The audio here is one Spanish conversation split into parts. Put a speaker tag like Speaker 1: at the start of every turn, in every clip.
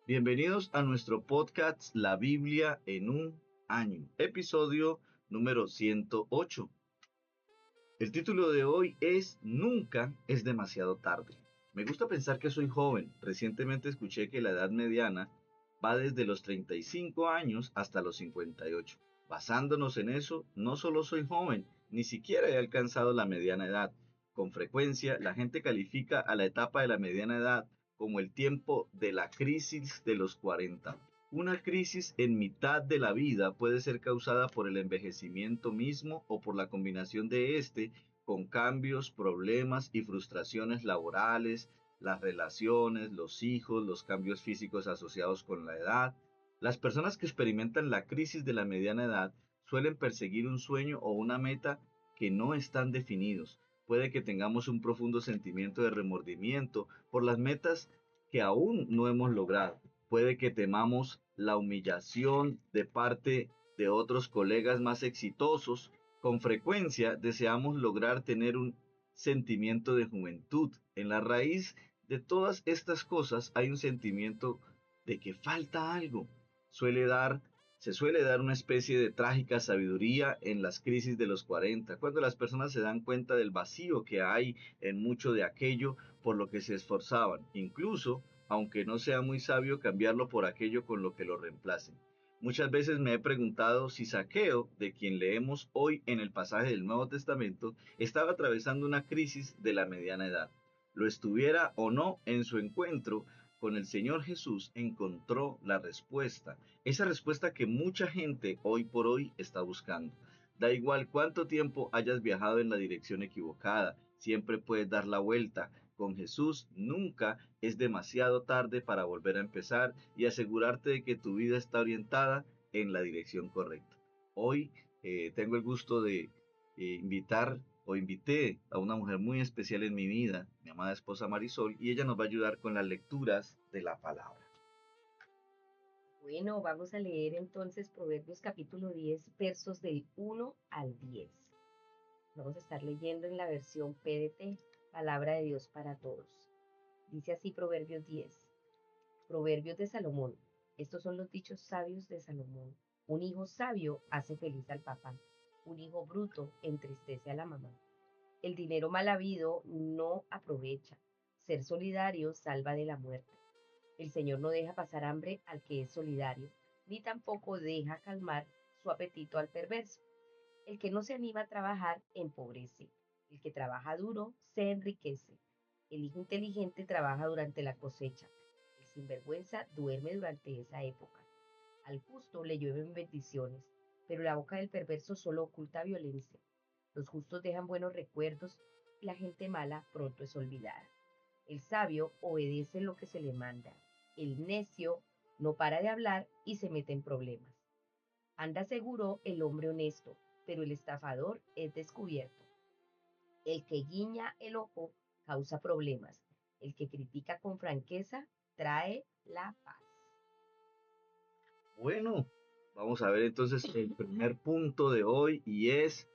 Speaker 1: Bienvenidos a nuestro podcast La Biblia en un año, episodio número 108. El título de hoy es Nunca es demasiado tarde. Me gusta pensar que soy joven. Recientemente escuché que la edad mediana va desde los 35 años hasta los 58. Basándonos en eso, no solo soy joven, ni siquiera he alcanzado la mediana edad. Con frecuencia, la gente califica a la etapa de la mediana edad como el tiempo de la crisis de los 40. Una crisis en mitad de la vida puede ser causada por el envejecimiento mismo o por la combinación de este con cambios, problemas y frustraciones laborales, las relaciones, los hijos, los cambios físicos asociados con la edad. Las personas que experimentan la crisis de la mediana edad suelen perseguir un sueño o una meta que no están definidos. Puede que tengamos un profundo sentimiento de remordimiento por las metas que aún no hemos logrado. Puede que temamos la humillación de parte de otros colegas más exitosos. Con frecuencia deseamos lograr tener un sentimiento de juventud. En la raíz de todas estas cosas hay un sentimiento de que falta algo. Suele dar, Se suele dar una especie de trágica sabiduría en las crisis de los 40, cuando las personas se dan cuenta del vacío que hay en mucho de aquello por lo que se esforzaban, incluso aunque no sea muy sabio cambiarlo por aquello con lo que lo reemplacen. Muchas veces me he preguntado si Zaqueo, de quien leemos hoy en el pasaje del Nuevo Testamento, estaba atravesando una crisis de la mediana edad. Lo estuviera o no, en su encuentro con el Señor Jesús encontró la respuesta, esa respuesta que mucha gente hoy por hoy está buscando. Da igual cuánto tiempo hayas viajado en la dirección equivocada, siempre puedes dar la vuelta. Con Jesús nunca es demasiado tarde para volver a empezar y asegurarte de que tu vida está orientada en la dirección correcta. Hoy tengo el gusto de invité a una mujer muy especial en mi vida, mi amada esposa Marisol, y ella nos va a ayudar con las lecturas de la palabra.
Speaker 2: Bueno, vamos a leer entonces Proverbios capítulo 10, versos del 1 al 10. Vamos a estar leyendo en la versión PDT, Palabra de Dios para Todos. Dice así Proverbios 10. Proverbios de Salomón. Estos son los dichos sabios de Salomón. Un hijo sabio hace feliz al papá. Un hijo bruto entristece a la mamá. El dinero mal habido no aprovecha. Ser solidario salva de la muerte. El Señor no deja pasar hambre al que es solidario, ni tampoco deja calmar su apetito al perverso. El que no se anima a trabajar empobrece. El que trabaja duro se enriquece. El hijo inteligente trabaja durante la cosecha. El sinvergüenza duerme durante esa época. Al justo le llueven bendiciones, pero la boca del perverso solo oculta violencia. Los justos dejan buenos recuerdos y la gente mala pronto es olvidada. El sabio obedece lo que se le manda. El necio no para de hablar y se mete en problemas. Anda seguro el hombre honesto, pero el estafador es descubierto. El que guiña el ojo causa problemas. El que critica con franqueza trae la paz.
Speaker 1: Bueno, vamos a ver entonces el primer punto de hoy y es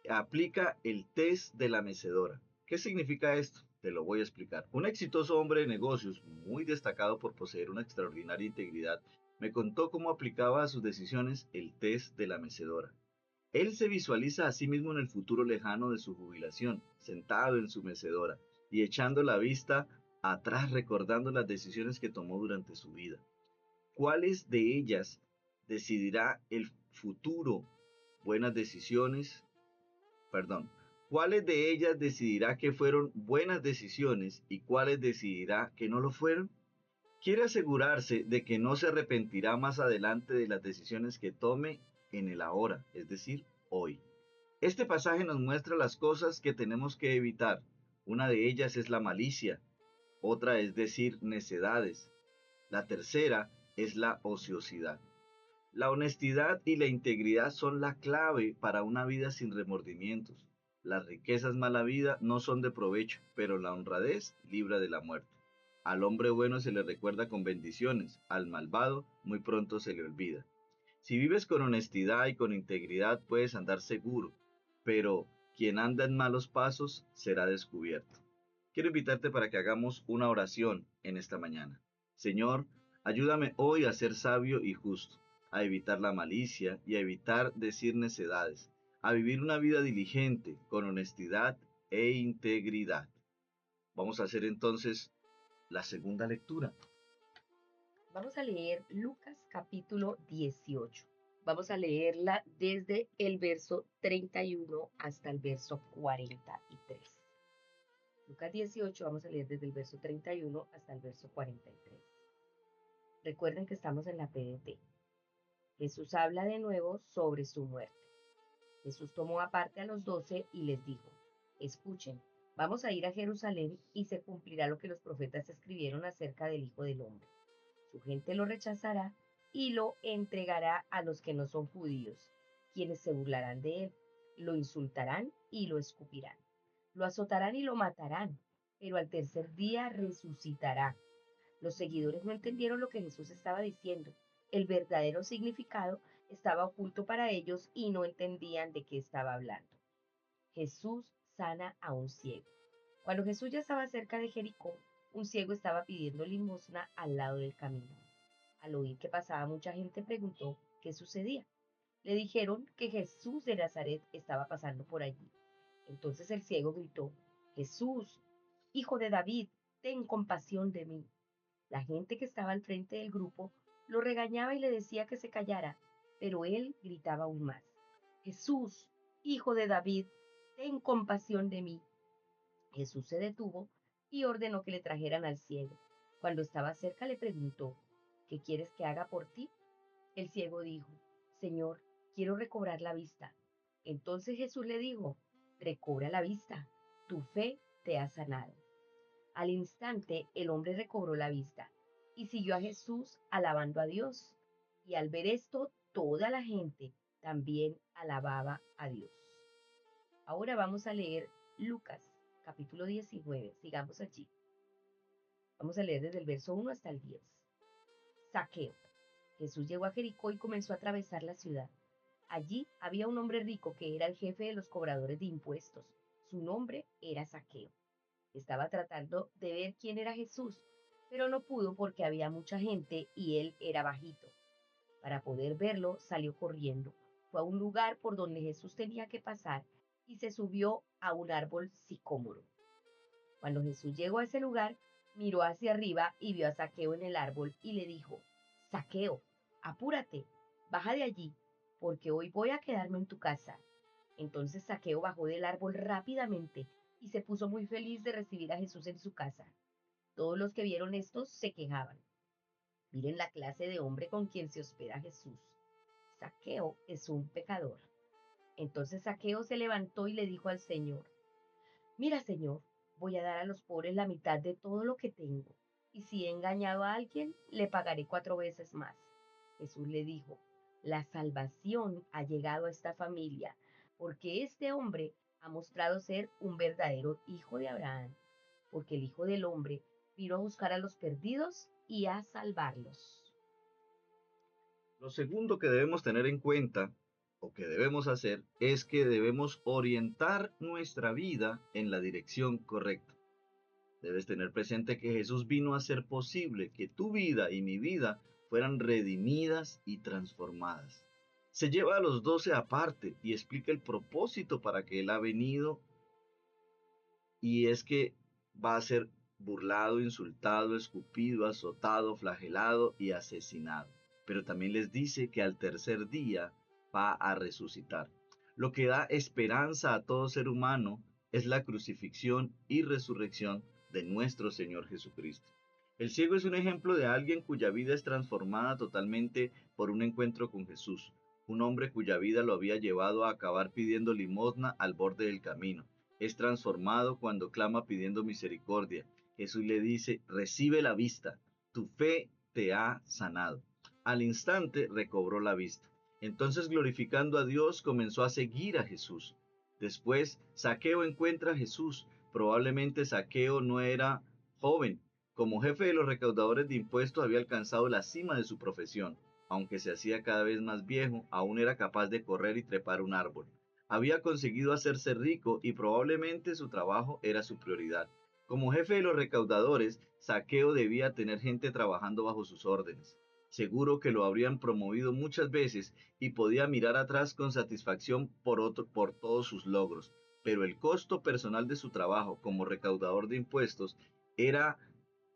Speaker 1: aplica el test de la mecedora. ¿Qué significa esto? Te lo voy a explicar. Un exitoso hombre de negocios, muy destacado por poseer una extraordinaria integridad, me contó cómo aplicaba a sus decisiones el test de la mecedora. Él se visualiza a sí mismo en el futuro lejano de su jubilación, sentado en su mecedora y echando la vista atrás recordando las decisiones que tomó durante su vida. ¿Cuáles de ellas decidirá el futuro? Buenas decisiones, perdón, ¿cuáles de ellas decidirá que fueron buenas decisiones y cuáles decidirá que no lo fueron? Quiere asegurarse de que no se arrepentirá más adelante de las decisiones que tome en el ahora, es decir, hoy. Este pasaje nos muestra las cosas que tenemos que evitar. Una de ellas es la malicia, otra es decir necedades, la tercera es la ociosidad. La honestidad y la integridad son la clave para una vida sin remordimientos. Las riquezas mala vida no son de provecho, pero la honradez libra de la muerte. Al hombre bueno se le recuerda con bendiciones, al malvado muy pronto se le olvida. Si vives con honestidad y con integridad puedes andar seguro, pero quien anda en malos pasos será descubierto. Quiero invitarte para que hagamos una oración en esta mañana. Señor, Ayúdame hoy a ser sabio y justo, a evitar la malicia y a evitar decir necedades, a vivir una vida diligente, con honestidad e integridad. Vamos a hacer entonces la segunda lectura.
Speaker 2: Vamos a leer Lucas capítulo 18. Vamos a leerla desde el verso 31 hasta el verso 43. Lucas 18, vamos a leer desde el verso 31 hasta el verso 43. Recuerden que estamos en la PDT. Jesús habla de nuevo sobre su muerte. Jesús tomó aparte a los 12 y les dijo: escuchen, vamos a ir a Jerusalén y se cumplirá lo que los profetas escribieron acerca del Hijo del Hombre. Su gente lo rechazará y lo entregará a los que no son judíos, quienes se burlarán de él, lo insultarán y lo escupirán. Lo azotarán y lo matarán, pero al tercer día resucitará. Los seguidores no entendieron lo que Jesús estaba diciendo. El verdadero significado estaba oculto para ellos y no entendían de qué estaba hablando. Jesús sana a un ciego. Cuando Jesús ya estaba cerca de Jericó, un ciego estaba pidiendo limosna al lado del camino. Al oír que pasaba mucha gente, preguntó qué sucedía. Le dijeron que Jesús de Nazaret estaba pasando por allí. Entonces el ciego gritó: Jesús, hijo de David, ten compasión de mí. La gente que estaba al frente del grupo lo regañaba y le decía que se callara, pero él gritaba aún más: Jesús, hijo de David, ten compasión de mí. Jesús se detuvo y ordenó que le trajeran al ciego. Cuando estaba cerca le preguntó: ¿qué quieres que haga por ti? El ciego dijo: Señor, quiero recobrar la vista. Entonces Jesús le dijo: recobra la vista, tu fe te ha sanado. Al instante el hombre recobró la vista y siguió a Jesús alabando a Dios. Y al ver esto, toda la gente también alababa a Dios. Ahora vamos a leer Lucas capítulo 19. Sigamos allí. Vamos a leer desde el verso 1 hasta el 10. Zaqueo. Jesús llegó a Jericó y comenzó a atravesar la ciudad. Allí había un hombre rico que era el jefe de los cobradores de impuestos. Su nombre era Zaqueo. Estaba tratando de ver quién era Jesús, pero no pudo porque había mucha gente y él era bajito. Para poder verlo, salió corriendo. Fue a un lugar por donde Jesús tenía que pasar y se subió a un árbol sicómoro. Cuando Jesús llegó a ese lugar, miró hacia arriba y vio a Zaqueo en el árbol y le dijo: Zaqueo, apúrate, baja de allí, porque hoy voy a quedarme en tu casa. Entonces Zaqueo bajó del árbol rápidamente y se puso muy feliz de recibir a Jesús en su casa. Todos los que vieron esto se quejaban. Miren la clase de hombre con quien se hospeda Jesús. Zaqueo es un pecador. Entonces Zaqueo se levantó y le dijo al Señor: mira, Señor, voy a dar a los pobres la mitad de todo lo que tengo, y si he engañado a alguien, le pagaré 4 veces más. Jesús le dijo: la salvación ha llegado a esta familia, porque este hombre ha mostrado ser un verdadero hijo de Abraham, porque el Hijo del Hombre vino a buscar a los perdidos y a salvarlos.
Speaker 1: Lo segundo que debemos tener en cuenta o que debemos hacer es que debemos orientar nuestra vida en la dirección correcta. Debes tener presente que Jesús vino a hacer posible que tu vida y mi vida fueran redimidas y transformadas. Se lleva a los 12 aparte y explica el propósito para que Él ha venido, y es que va a ser burlado, insultado, escupido, azotado, flagelado y asesinado. Pero también les dice que al tercer día va a resucitar. Lo que da esperanza a todo ser humano es la crucifixión y resurrección de nuestro Señor Jesucristo. El ciego es un ejemplo de alguien cuya vida es transformada totalmente por un encuentro con Jesús, un hombre cuya vida lo había llevado a acabar pidiendo limosna al borde del camino. Es transformado cuando clama pidiendo misericordia. Jesús le dice: recibe la vista, tu fe te ha sanado. Al instante recobró la vista. Entonces, glorificando a Dios, comenzó a seguir a Jesús. Después, Zaqueo encuentra a Jesús. Probablemente Zaqueo no era joven. Como jefe de los recaudadores de impuestos había alcanzado la cima de su profesión. Aunque se hacía cada vez más viejo, aún era capaz de correr y trepar un árbol. Había conseguido hacerse rico y probablemente su trabajo era su prioridad. Como jefe de los recaudadores, Zaqueo debía tener gente trabajando bajo sus órdenes. Seguro que lo habrían promovido muchas veces y podía mirar atrás con satisfacción por todos sus logros, pero el costo personal de su trabajo como recaudador de impuestos era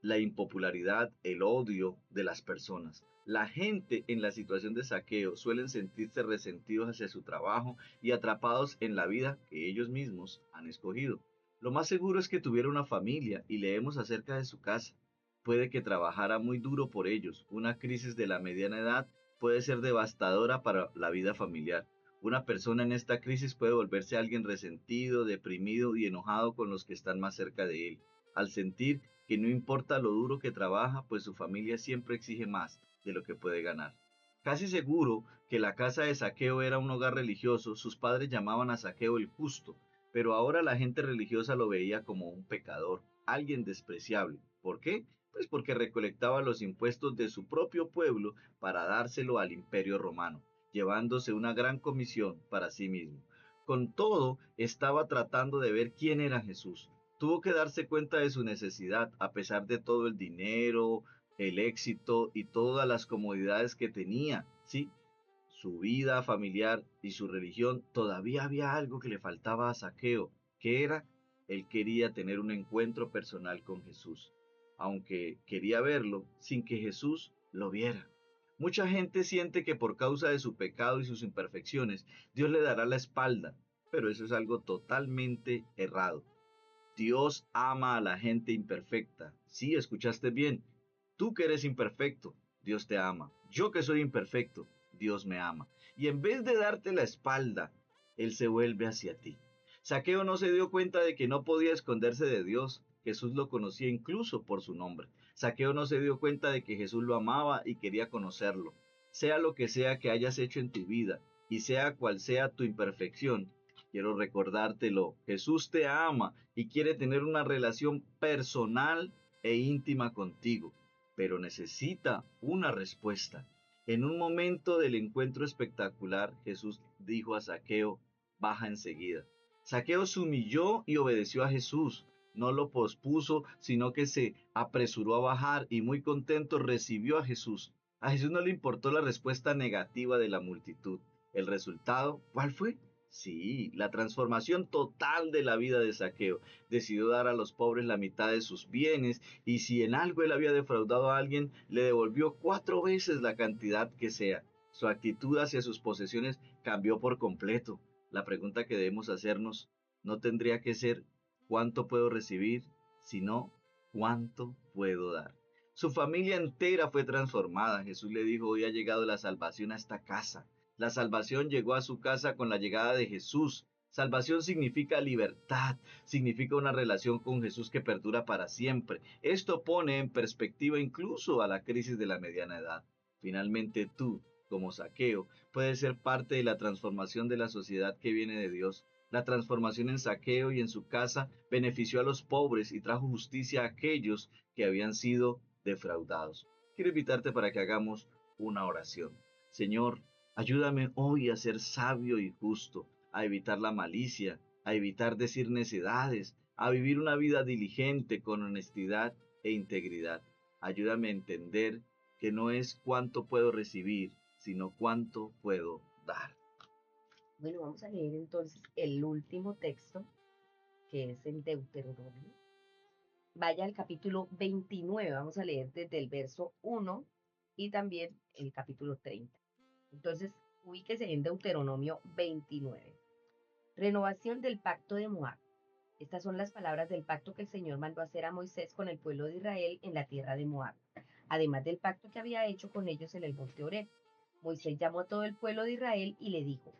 Speaker 1: la impopularidad, el odio de las personas. La gente en la situación de Zaqueo suelen sentirse resentidos hacia su trabajo y atrapados en la vida que ellos mismos han escogido. Lo más seguro es que tuviera una familia y leemos acerca de su casa. Puede que trabajara muy duro por ellos. Una crisis de la mediana edad puede ser devastadora para la vida familiar. Una persona en esta crisis puede volverse alguien resentido, deprimido y enojado con los que están más cerca de él, al sentir que no importa lo duro que trabaja, pues su familia siempre exige más de lo que puede ganar. Casi seguro que la casa de Zaqueo era un hogar religioso, sus padres llamaban a Zaqueo el justo, pero ahora la gente religiosa lo veía como un pecador, alguien despreciable. ¿Por qué? Pues porque recolectaba los impuestos de su propio pueblo para dárselo al imperio romano, llevándose una gran comisión para sí mismo. Con todo, estaba tratando de ver quién era Jesús. Tuvo que darse cuenta de su necesidad, a pesar de todo el dinero, el éxito y todas las comodidades que tenía. Sí, su vida familiar y su religión, todavía había algo que le faltaba a Zaqueo, que era, él quería tener un encuentro personal con Jesús, aunque quería verlo sin que Jesús lo viera. Mucha gente siente que por causa de su pecado y sus imperfecciones, Dios le dará la espalda, pero eso es algo totalmente errado. Dios ama a la gente imperfecta. Sí, escuchaste bien. Tú que eres imperfecto, Dios te ama. Yo que soy imperfecto, Dios me ama. Y en vez de darte la espalda, Él se vuelve hacia ti. Zaqueo no se dio cuenta de que no podía esconderse de Dios. Jesús lo conocía incluso por su nombre. Zaqueo no se dio cuenta de que Jesús lo amaba y quería conocerlo. Sea lo que sea que hayas hecho en tu vida y sea cual sea tu imperfección, quiero recordártelo. Jesús te ama y quiere tener una relación personal e íntima contigo, pero necesita una respuesta. En un momento del encuentro espectacular, Jesús dijo a Zaqueo, baja enseguida. Zaqueo se humilló y obedeció a Jesús. No lo pospuso, sino que se apresuró a bajar y muy contento recibió a Jesús. A Jesús no le importó la respuesta negativa de la multitud. El resultado, ¿cuál fue? Sí, la transformación total de la vida de Zaqueo. Decidió dar a los pobres la mitad de sus bienes y si en algo él había defraudado a alguien, le devolvió 4 veces la cantidad que sea. Su actitud hacia sus posesiones cambió por completo. La pregunta que debemos hacernos no tendría que ser ¿cuánto puedo recibir?, sino ¿cuánto puedo dar? Su familia entera fue transformada. Jesús le dijo, hoy ha llegado la salvación a esta casa. La salvación llegó a su casa con la llegada de Jesús. Salvación significa libertad, significa una relación con Jesús que perdura para siempre. Esto pone en perspectiva incluso a la crisis de la mediana edad. Finalmente tú, como Zaqueo, puedes ser parte de la transformación de la sociedad que viene de Dios. La transformación en Zaqueo y en su casa benefició a los pobres y trajo justicia a aquellos que habían sido defraudados. Quiero invitarte para que hagamos una oración. Señor, ayúdame hoy a ser sabio y justo, a evitar la malicia, a evitar decir necedades, a vivir una vida diligente con honestidad e integridad. Ayúdame a entender que no es cuánto puedo recibir, sino cuánto puedo dar.
Speaker 2: Bueno, vamos a leer entonces el último texto, que es el Deuteronomio. Vaya al capítulo 29, vamos a leer desde el verso 1 y también el capítulo 30. Entonces, ubíquese en Deuteronomio 29. Renovación del pacto de Moab. Estas son las palabras del pacto que el Señor mandó hacer a Moisés con el pueblo de Israel en la tierra de Moab, además del pacto que había hecho con ellos en el monte Horeb. Moisés llamó a todo el pueblo de Israel y le dijo,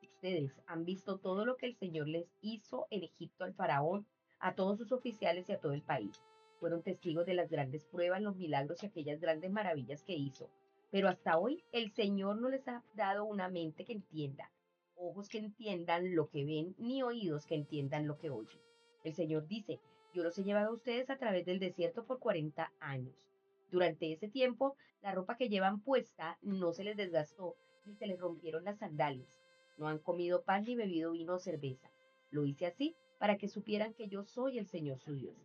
Speaker 2: ustedes han visto todo lo que el Señor les hizo en Egipto al faraón, a todos sus oficiales y a todo el país. Fueron testigos de las grandes pruebas, los milagros y aquellas grandes maravillas que hizo. Pero hasta hoy el Señor no les ha dado una mente que entienda, ojos que entiendan lo que ven, ni oídos que entiendan lo que oyen. El Señor dice, yo los he llevado a ustedes a través del desierto por 40 años. Durante ese tiempo, la ropa que llevan puesta no se les desgastó, ni se les rompieron las sandalias. No han comido pan ni bebido vino o cerveza. Lo hice así para que supieran que yo soy el Señor su Dios.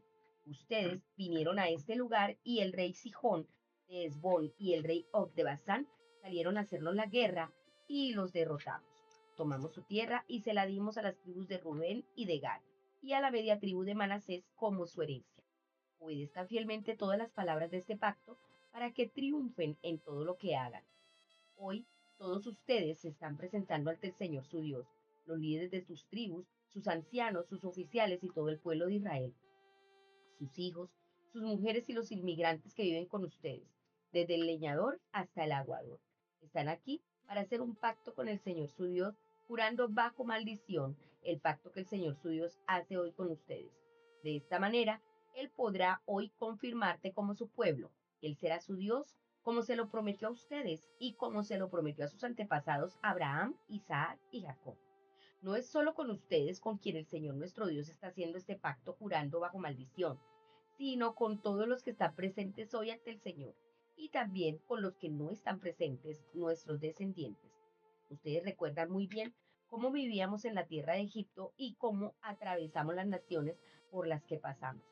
Speaker 2: Ustedes vinieron a este lugar y el rey Sihón de Hesbón y el rey Og de Basán salieron a hacernos la guerra y los derrotamos. Tomamos su tierra y se la dimos a las tribus de Rubén y de Gad y a la media tribu de Manasés como su herencia. Obedezcan fielmente todas las palabras de este pacto para que triunfen en todo lo que hagan. Hoy todos ustedes se están presentando ante el Señor su Dios, los líderes de sus tribus, sus ancianos, sus oficiales y todo el pueblo de Israel, sus hijos, sus mujeres y los inmigrantes que viven con ustedes, desde el leñador hasta el aguador. Están aquí para hacer un pacto con el Señor su Dios, jurando bajo maldición el pacto que el Señor su Dios hace hoy con ustedes. De esta manera, Él podrá hoy confirmarte como su pueblo. Él será su Dios, como se lo prometió a ustedes y como se lo prometió a sus antepasados Abraham, Isaac y Jacob. No es solo con ustedes con quien el Señor nuestro Dios está haciendo este pacto jurando bajo maldición, sino con todos los que están presentes hoy ante el Señor y también con los que no están presentes, nuestros descendientes. Ustedes recuerdan muy bien cómo vivíamos en la tierra de Egipto y cómo atravesamos las naciones por las que pasamos.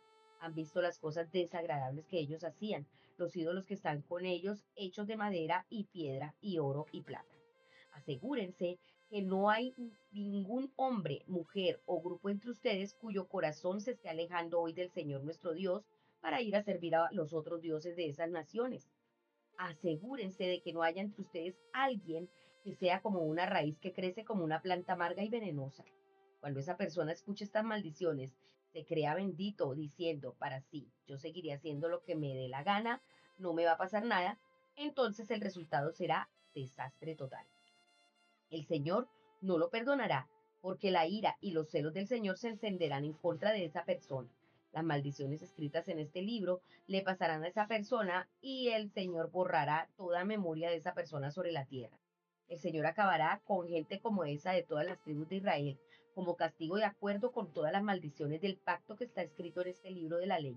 Speaker 2: Han visto las cosas desagradables que ellos hacían, los ídolos que están con ellos, hechos de madera y piedra y oro y plata. Asegúrense que no hay ningún hombre, mujer o grupo entre ustedes cuyo corazón se esté alejando hoy del Señor nuestro Dios para ir a servir a los otros dioses de esas naciones. Asegúrense de que no haya entre ustedes alguien que sea como una raíz que crece como una planta amarga y venenosa. Cuando esa persona escuche estas maldiciones, se crea bendito diciendo para sí, yo seguiré haciendo lo que me dé la gana, no me va a pasar nada, entonces el resultado será desastre total. El Señor no lo perdonará, porque la ira y los celos del Señor se encenderán en contra de esa persona. Las maldiciones escritas en este libro le pasarán a esa persona y el Señor borrará toda memoria de esa persona sobre la tierra. El Señor acabará con gente como esa de todas las tribus de Israel, como castigo de acuerdo con todas las maldiciones del pacto que está escrito en este libro de la ley.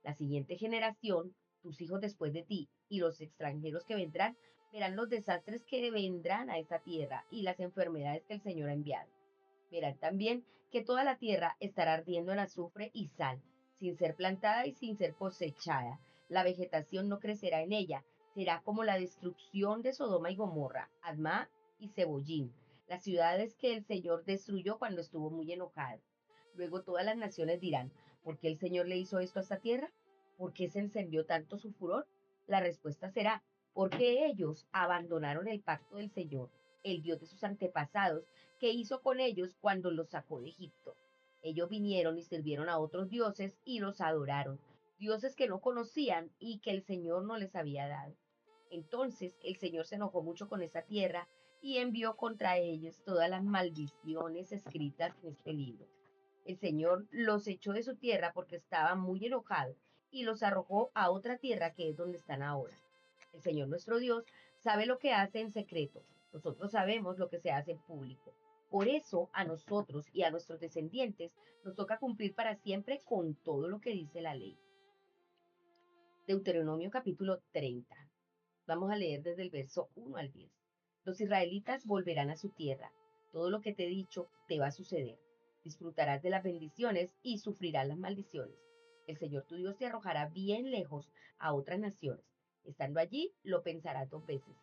Speaker 2: La siguiente generación, tus hijos después de ti y los extranjeros que vendrán, verán los desastres que vendrán a esta tierra y las enfermedades que el Señor ha enviado. Verán también que toda la tierra estará ardiendo en azufre y sal, sin ser plantada y sin ser cosechada. La vegetación no crecerá en ella, será como la destrucción de Sodoma y Gomorra, Admá y Cebollín, las ciudades que el Señor destruyó cuando estuvo muy enojado. Luego todas las naciones dirán, ¿por qué el Señor le hizo esto a esta tierra? ¿Por qué se encendió tanto su furor? La respuesta será, porque ellos abandonaron el pacto del Señor, el Dios de sus antepasados, que hizo con ellos cuando los sacó de Egipto. Ellos vinieron y sirvieron a otros dioses y los adoraron, dioses que no conocían y que el Señor no les había dado. Entonces el Señor se enojó mucho con esa tierra y envió contra ellos todas las maldiciones escritas en este libro. El Señor los echó de su tierra porque estaba muy enojado y los arrojó a otra tierra que es donde están ahora. El Señor nuestro Dios sabe lo que hace en secreto. Nosotros sabemos lo que se hace en público. Por eso a nosotros y a nuestros descendientes nos toca cumplir para siempre con todo lo que dice la ley. Deuteronomio capítulo 30. Vamos a leer desde el verso 1 al 10. Los israelitas volverán a su tierra. Todo lo que te he dicho te va a suceder. Disfrutarás de las bendiciones y sufrirás las maldiciones. El Señor tu Dios te arrojará bien lejos a otras naciones. Estando allí, lo pensarás 2 veces.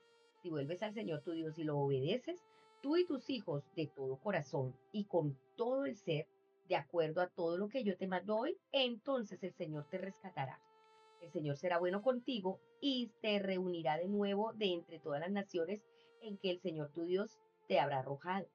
Speaker 2: Si vuelves al Señor tu Dios y lo obedeces, tú y tus hijos de todo corazón y con todo el ser, de acuerdo a todo lo que yo te mando hoy, entonces el Señor te rescatará. El Señor será bueno contigo y te reunirá de nuevo de entre todas las naciones en que el Señor tu Dios te habrá arrojado.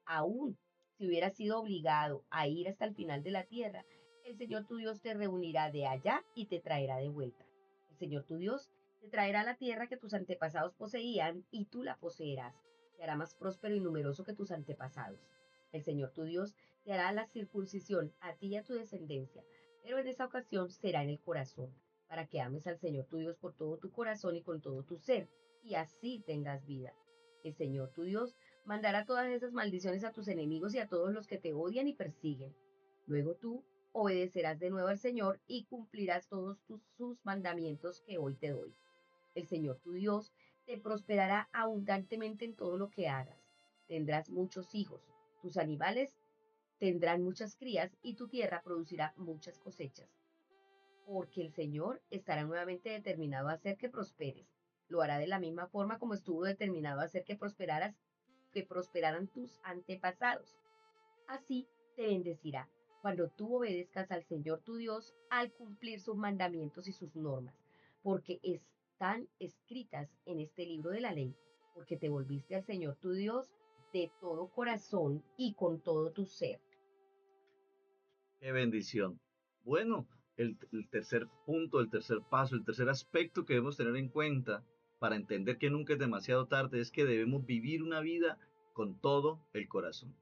Speaker 2: Aún si hubieras sido obligado a ir hasta el final de la tierra, el Señor tu Dios te reunirá de allá y te traerá de vuelta. El Señor tu Dios te traerá a la tierra que tus antepasados poseían y tú la poseerás. Te hará más próspero y numeroso que tus antepasados. El Señor tu Dios te hará la circuncisión a ti y a tu descendencia, pero en esa ocasión será en el corazón, para que ames al Señor tu Dios por todo tu corazón y con todo tu ser, y así tengas vida. El Señor tu Dios mandará todas esas maldiciones a tus enemigos y a todos los que te odian y persiguen. Luego tú obedecerás de nuevo al Señor y cumplirás todos sus mandamientos que hoy te doy. El Señor tu Dios te prosperará abundantemente en todo lo que hagas. Tendrás muchos hijos, tus animales tendrán muchas crías y tu tierra producirá muchas cosechas. porque el Señor estará nuevamente determinado a hacer que prosperes. Lo hará de la misma forma como estuvo determinado a hacer que prosperaran tus antepasados. Así te bendecirá cuando tú obedezcas al Señor tu Dios al cumplir sus mandamientos y sus normas, porque están escritas en este libro de la ley, porque te volviste al Señor tu Dios de todo corazón y con todo tu ser.
Speaker 1: ¡Qué bendición! Bueno, el tercer punto, el tercer paso, el tercer aspecto que debemos tener en cuenta para entender que nunca es demasiado tarde es que debemos vivir una vida con todo el corazón.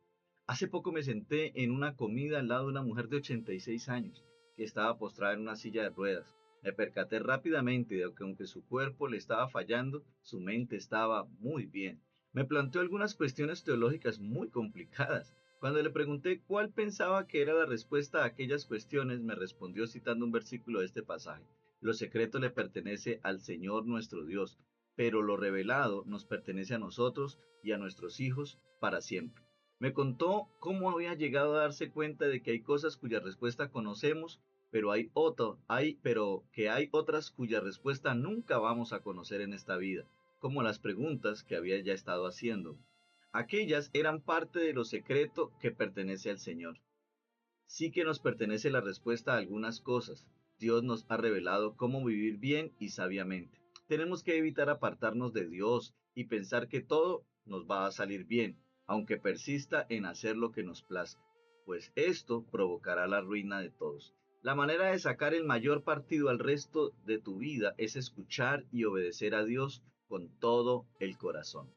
Speaker 1: Hace poco me senté en una comida al lado de una mujer de 86 años que estaba postrada en una silla de ruedas. Me percaté rápidamente de que aunque su cuerpo le estaba fallando, su mente estaba muy bien. Me planteó algunas cuestiones teológicas muy complicadas. Cuando le pregunté cuál pensaba que era la respuesta a aquellas cuestiones, me respondió citando un versículo de este pasaje. Lo secreto le pertenece al Señor nuestro Dios, pero lo revelado nos pertenece a nosotros y a nuestros hijos para siempre. Me contó cómo había llegado a darse cuenta de que hay cosas cuya respuesta conocemos, pero que hay otras cuya respuesta nunca vamos a conocer en esta vida, como las preguntas que había ya estado haciendo. Aquellas eran parte de lo secreto que pertenece al Señor. Sí que nos pertenece la respuesta a algunas cosas. Dios nos ha revelado cómo vivir bien y sabiamente. Tenemos que evitar apartarnos de Dios y pensar que todo nos va a salir bien, aunque persista en hacer lo que nos plazca, pues esto provocará la ruina de todos. La manera de sacar el mayor partido al resto de tu vida es escuchar y obedecer a Dios con todo el corazón.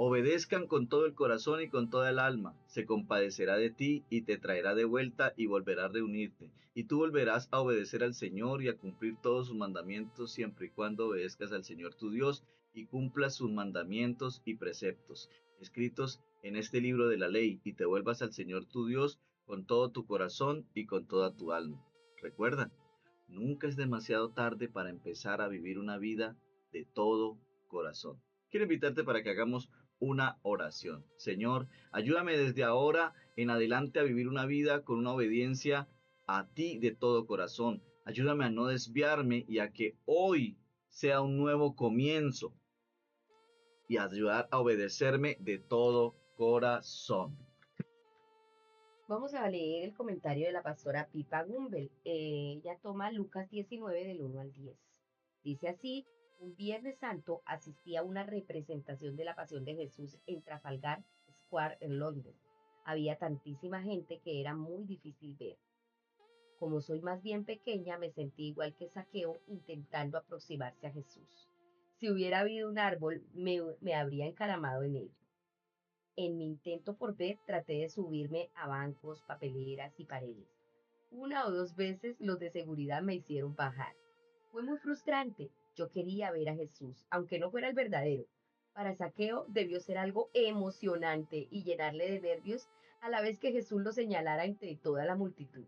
Speaker 1: Obedezcan con todo el corazón y con toda el alma. Se compadecerá de ti y te traerá de vuelta y volverá a reunirte. Y tú volverás a obedecer al Señor y a cumplir todos sus mandamientos siempre y cuando obedezcas al Señor tu Dios y cumplas sus mandamientos y preceptos, escritos en este libro de la ley, y te vuelvas al Señor tu Dios con todo tu corazón y con toda tu alma. Recuerda, nunca es demasiado tarde para empezar a vivir una vida de todo corazón. Quiero invitarte para que hagamos una oración. Señor, ayúdame desde ahora en adelante a vivir una vida con una obediencia a ti de todo corazón. Ayúdame a no desviarme y a que hoy sea un nuevo comienzo y ayudar a obedecerme de todo corazón.
Speaker 2: Vamos a leer el comentario de la pastora Pipa Gumbel. Ella toma Lucas 19 del 1 al 10. Dice así: un Viernes Santo asistí a una representación de la Pasión de Jesús en Trafalgar Square en Londres. Había tantísima gente que era muy difícil ver. Como soy más bien pequeña, me sentí igual que Zaqueo intentando aproximarse a Jesús. Si hubiera habido un árbol, me habría encaramado en él. En mi intento por ver, traté de subirme a bancos, papeleras y paredes. Una o dos veces los de seguridad me hicieron bajar. Fue muy frustrante. Yo quería ver a Jesús, aunque no fuera el verdadero. Para Zaqueo debió ser algo emocionante y llenarle de nervios a la vez que Jesús lo señalara entre toda la multitud.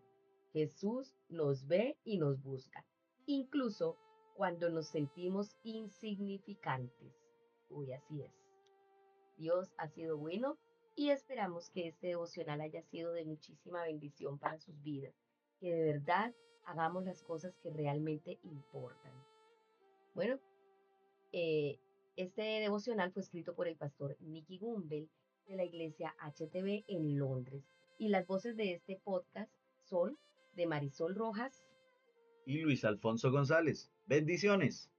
Speaker 2: Jesús nos ve y nos busca, incluso cuando nos sentimos insignificantes. Uy, así es. Dios ha sido bueno y esperamos que este devocional haya sido de muchísima bendición para sus vidas, que de verdad hagamos las cosas que realmente importan. Bueno, eh, este devocional fue escrito por el pastor Nicky Gumbel de la iglesia HTB en Londres y las voces de este podcast son de Marisol Rojas
Speaker 1: Y Luis Alfonso González. Bendiciones.